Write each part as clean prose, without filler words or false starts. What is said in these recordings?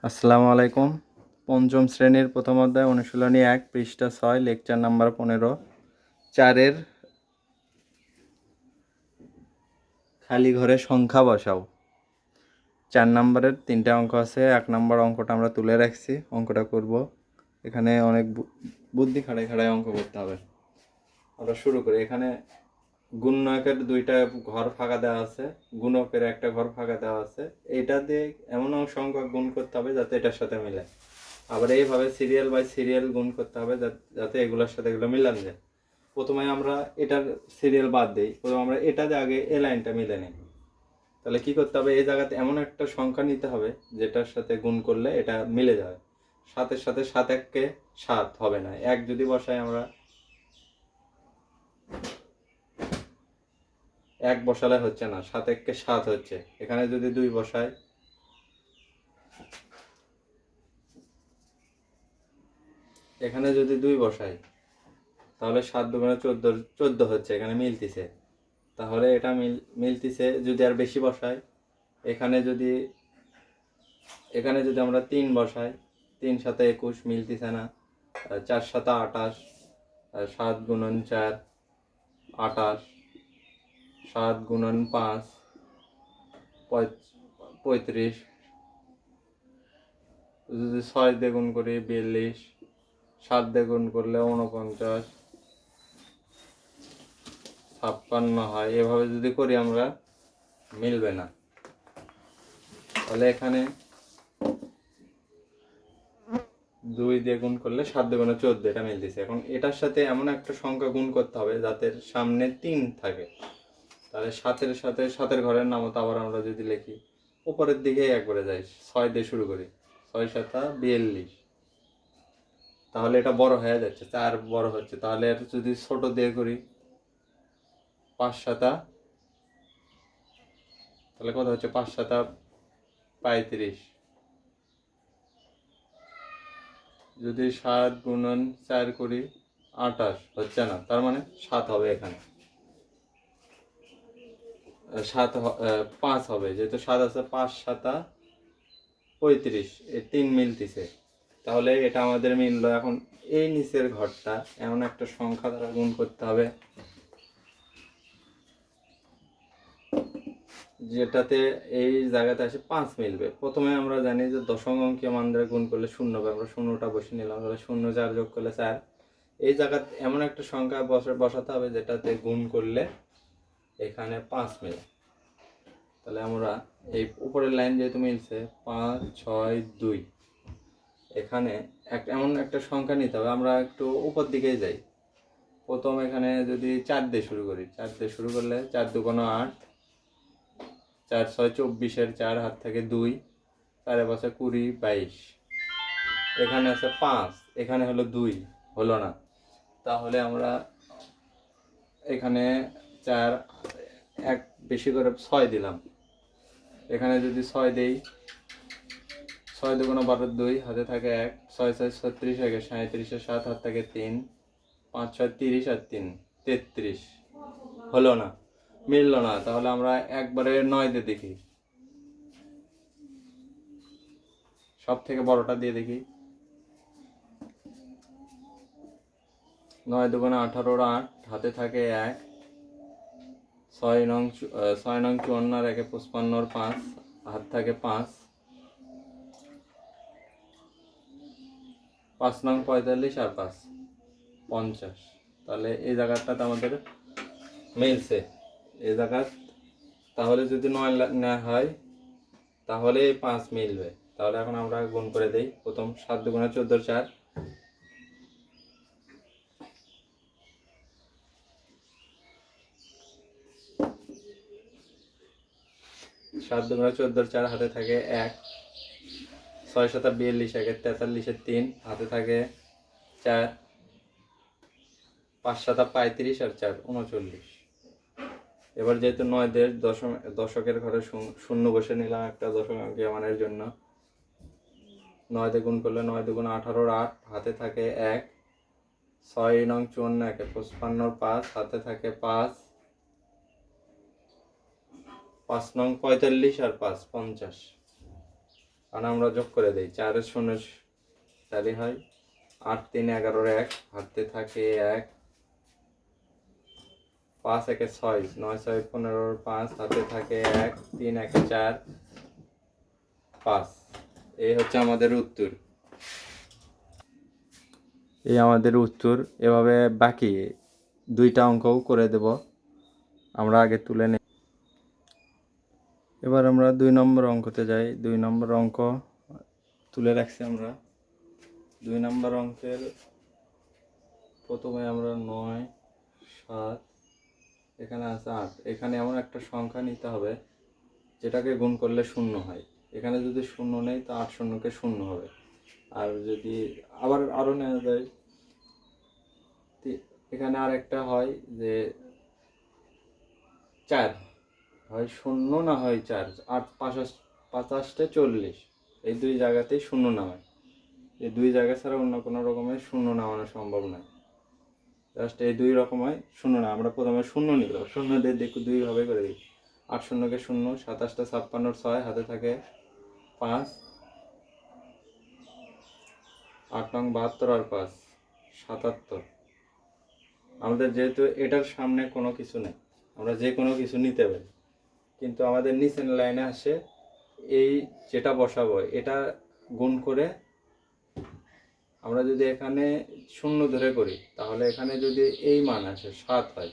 আসসালামু আলাইকুম। পঞ্চম শ্রেণীর প্রথম অধ্যায় অনুশীলনী 1 পৃষ্ঠা 6 লেকচার নাম্বার 15 4-এর খালি ঘরে সংখ্যা বসাও। 4 নম্বরের 3টা অঙ্ক আছে। 1 নম্বর অঙ্কটা আমরা তুলে রাখছি, অঙ্কটা করব। এখানে অনেক বুদ্ধি খাটায় অঙ্ক করতে হবে। আমরা শুরু করি। এখানে গুণনকের 2টা ঘর ফাঁকা দেওয়া আছে, গুণকের একটা ঘর ফাঁকা দেওয়া আছে। এটা দিয়ে এমন সংখ্যা গুণ করতে হবে যাতে এটার সাথে মিলে। আবার এইভাবে সিরিয়াল বাই সিরিয়াল গুণ করতে হবে যাতে এগুলোর সাথে এগুলো মিলান যায়। প্রথমে আমরা এটার সিরিয়াল বাদ দিই, প্রথমে আমরা এটাতে আগে এ লাইনটা মিলে নিই। তাহলে কি করতে হবে, এই জায়গাতে এমন একটা সংখ্যা নিতে হবে যেটার সাথে গুণ করলে এটা মিলে যাবে। 7-এর সাথে 7 1-কে 7 হবে না, 1 যদি বসাই আমরা 1 বসালে হচ্ছে না, 7 1-কে 7 হচ্ছে। এখানে যদি 2 বসাই, এখানে যদি 2 বসাই তাহলে 7 2 14 হচ্ছে, এখানে মিলতিছে। তাহলে এটা মিলতিছে। যদি আর বেশি বসাই, এখানে যদি আমরা 3 বসাই, 3 7 21 মিলতিছে না। 4 7 28, 7 গুণন 4 28, 7 গুণন 5 35, যদি 6 দিয়ে গুণ করি 42, 7 দিয়ে গুণ করলে 49, 56 হয়। এভাবে যদি করি আমরা মিলবে না। তাহলে এখানে 2 দিয়ে গুণ করলে 7 2 14, এটা মিলতেছে। এখন এটার সাথে এমন একটা সংখ্যা গুণ করতে হবে যাতে সামনে 3 থাকে। তাহলে 7-এর সাথে 7-এর ঘরের নামতা আবার আমরা যদি লিখি, উপরের দিকে একবারে যাই, 6 দিয়ে শুরু করি, 6 7 42। তাহলে এটা বড় হয়ে যাচ্ছে, 4 বড় হচ্ছে। তাহলে এর যদি ছোট দিয়ে করি 5 7, তাহলে কত হচ্ছে, 5 7 35। যদি 7 গুণন 4 করি 28, হচ্ছে না, তার মানে 7 হবে। এখানে 5 হবে, যেহেতু 7 আছে। 5 7 35, এই 3 মিলতিছে। তাহলে এটা আমাদের মিললো। এখন এই নিচের ঘরটা এমন একটা সংখ্যা দ্বারা গুণ করতে হবে যেটাতে এই জায়গাতে আসে 5 মিলবে। প্রথমে আমরা জানি যে দশম অঙ্কীয় মান দ্বারা গুণ করলে 0 হবে, আমরা 0টা বসে নিলাম। তাহলে 0 4 যোগ করলে 4। এই জায়গাতে এমন একটা সংখ্যা বসাতে হবে যেটাতে গুণ করলে এখানে 5 মিলে। তাহলে আমরা এই উপরের লাইন যেহেতু মিলছে 5 6 2, এখানে এমন একটা সংখ্যা নিতে হবে। আমরা একটু উপর দিকেই যাই। প্রথম এখানে যদি 4 দিয়ে শুরু করি, 4 দিয়ে শুরু করলে 4 2 8, 4 6 24-এর 4 হাত থেকে 2, 4 5 20 22, এখানে আছে 5, এখানে হলো 2, হলো না। তাহলে আমরা এখানে 4 1 বেশি করে 6 দিলাম। এখানে যদি 6 দেই, 6 2 12 2, হাতে থাকে 1, 6 6 36 একে 37-এর 7 হাত থেকে 3, 5 6 30 আর 3 33, হলো না, মিললো না। তাহলে আমরা একবারে 9 দিয়ে দেখি, সব থেকে বড়টা দিয়ে দেখি। 9 2 18 8, হাতে থাকে 1, 6 নং 54 আর 1 55, 5 হাত থাকে 5, 5 নং 45 আর 5 50। তাহলে এই জায়গাটাতে আমাদের মিলছে এই জায়গা। তাহলে যদি 9 না হয় তাহলে 5 মিলবে। তাহলে এখন আমরা গুণ করে দেই। প্রথম 7 2 14 4, 7 2 14 4, হাতে থাকে 1, 6 7 42 1 43 3, হাতে থাকে 4, 5 7 35 আর 4 39। এবার যেহেতু 9 দিয়ে দশকের ঘরে 0 বসে নিলাম একটা দশক অঙ্কীয় মানের জন্য। 9 দিয়ে গুণ করলে 9 2 18 8, হাতে থাকে 1, 6 নং 54 1 55 5, হাতে থাকে 5, 5 নং 45 আর 5 50। কারণ আমরা যোগ করে দিই, 4 শূন্য 4 হয়, 8 3 11 1 হাতে থাকে 1, 5 1 6 9 6 15 5 হাতে থাকে 1, 3 1 4 5। এই হচ্ছে আমাদের উত্তর। এই আমাদের উত্তর। এভাবে বাকি 2টা অঙ্কও করে দেব, আমরা আগে তুলে নিই। এবার আমরা 2 নম্বর অঙ্কতে যাই। 2 নম্বর অঙ্ক তুলে রাখছি আমরা। 2 নম্বর অঙ্কের প্রথমে আমরা 9 7, এখানে আছে 8। এখানে এমন একটা সংখ্যা নিতে হবে যেটাকে গুণ করলে 0 হয়। এখানে যদি 0 নেই তো 8 শূন্যকে 0 হবে। আর যদি আবার আরও নেওয়া যায়, এখানে আরেকটা হয় যে 4 হয় 0 না হয় 4, 8 50 40, এই 2 জায়গাতেই 0 নামায়। এই 2 জায়গা ছাড়া অন্য কোনো রকমের 0 নামানো সম্ভব নয়। জাস্ট এই 2 রকমের 0 না। আমরা প্রথমে 0 নিব, 0 দিয়ে দেখি 2 ভাবে করে দিই। 8 শূন্যকে 0, 27 56 6 হাতে থাকে 5, 8 নং 72 আর 5 77। আমাদের যেহেতু এটার সামনে কোনো কিছু নেই, আমরা যে কোনো কিছু নিতে পারি, কিন্তু আমাদের নিচের লাইনে আসে এই যেটা বসাবো এটা গুণ করে আমরা যদি এখানে 0 ধরে করি তাহলে এখানে যদি এই মান আসে 7 হয়,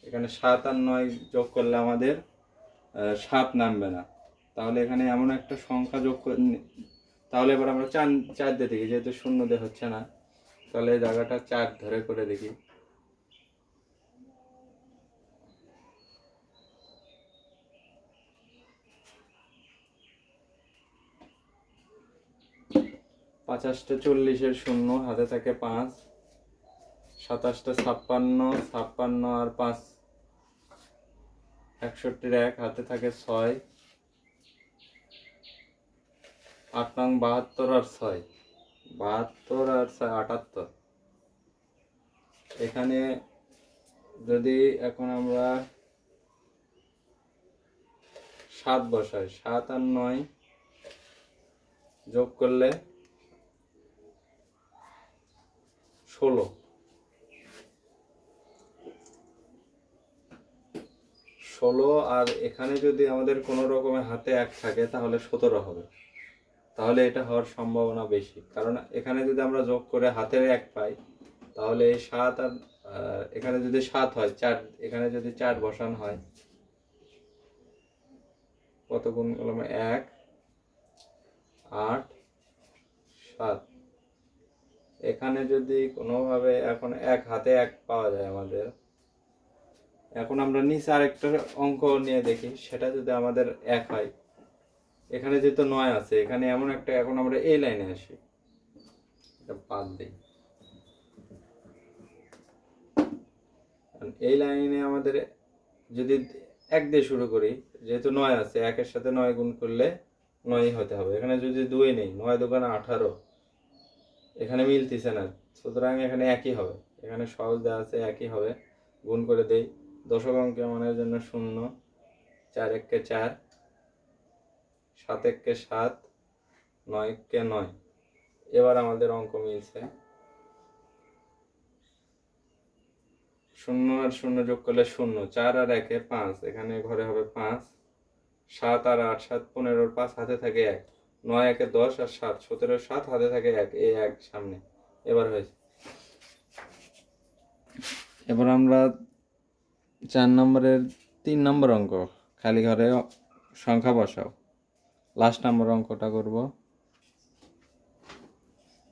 এখানে 7 আর 9 যোগ করলে আমাদের 7 নামবে না। তাহলে এখানে এমন একটা সংখ্যা যোগ করে, তাহলে এবার আমরা 4 দিয়ে দেখি, যেহেতু 0 দিয়ে হচ্ছে না, তাহলে এই জায়গাটা 4 ধরে করে দেখি। পঁচাশটা 40-এর 0 হাতে থাকে 5, 27টা 56 56 আর 5 61-এর 1 হাতে থাকে 6, 8 নং 72 আর 6 72 আর 6 78। এখানে যদি এখন আমরা 7 বসাই, 7 আর 9 যোগ করলে 16, 16 আর এখানে যদি আমাদের কোনো রকমের হাতে 1 থাকে তাহলে 17 হবে। তাহলে এটা হওয়ার সম্ভাবনা বেশি, কারণ এখানে যদি আমরা যোগ করে হাতের 1 পাই তাহলে এই 7 আর এখানে যদি 7 হয় 4, এখানে যদি 4 বসানো হয়, কত গুণ করলাম 1 8 7। এখানে যদি কোনোভাবে এখন 1 হাতে 1 পাওয়া যায় আমাদের, এখন আমরা নিচে আরেকটা অঙ্ক নিয়ে দেখি, সেটা যদি আমাদের 1 হয়, এখানে যেহেতু 9 আছে, এখানে এমন একটা, এখন আমরা এই লাইনে আসি, এটা বাদ দিই। এই লাইনে আমাদের যদি 1 দিয়ে শুরু করি, যেহেতু 9 আছে, 1-এর সাথে 9 গুণ করলে 9 হতে হবে। এখানে যদি 2 নেই, 9 দোকানে 18, এখানে মিলতেছে না, সুতরাং এখানে একই হবে। এখানে সহজ দেওয়া আছে, একই হবে। গুণ করে দেই, দশক অঙ্কে মানের জন্য 0, 4 1 4, 7 1 7, 9 1 9। এবার আমাদের অঙ্ক মিলছে। 0 আর 0 যোগ করলে 0, 4 আর 1 5, এখানে ঘরে হবে 5, 7 আর 8 7 15 5 হাতে থাকে 1, 9 1 10 আর 7 17 7 হাতে থাকে 1, এই 1 সামনে। এবার হয়েছে। এবার আমরা 4 নম্বরের 3 নম্বর অঙ্ক, খালি ঘরে সংখ্যা বসাও। লাস্ট নম্বর অঙ্কটা করব।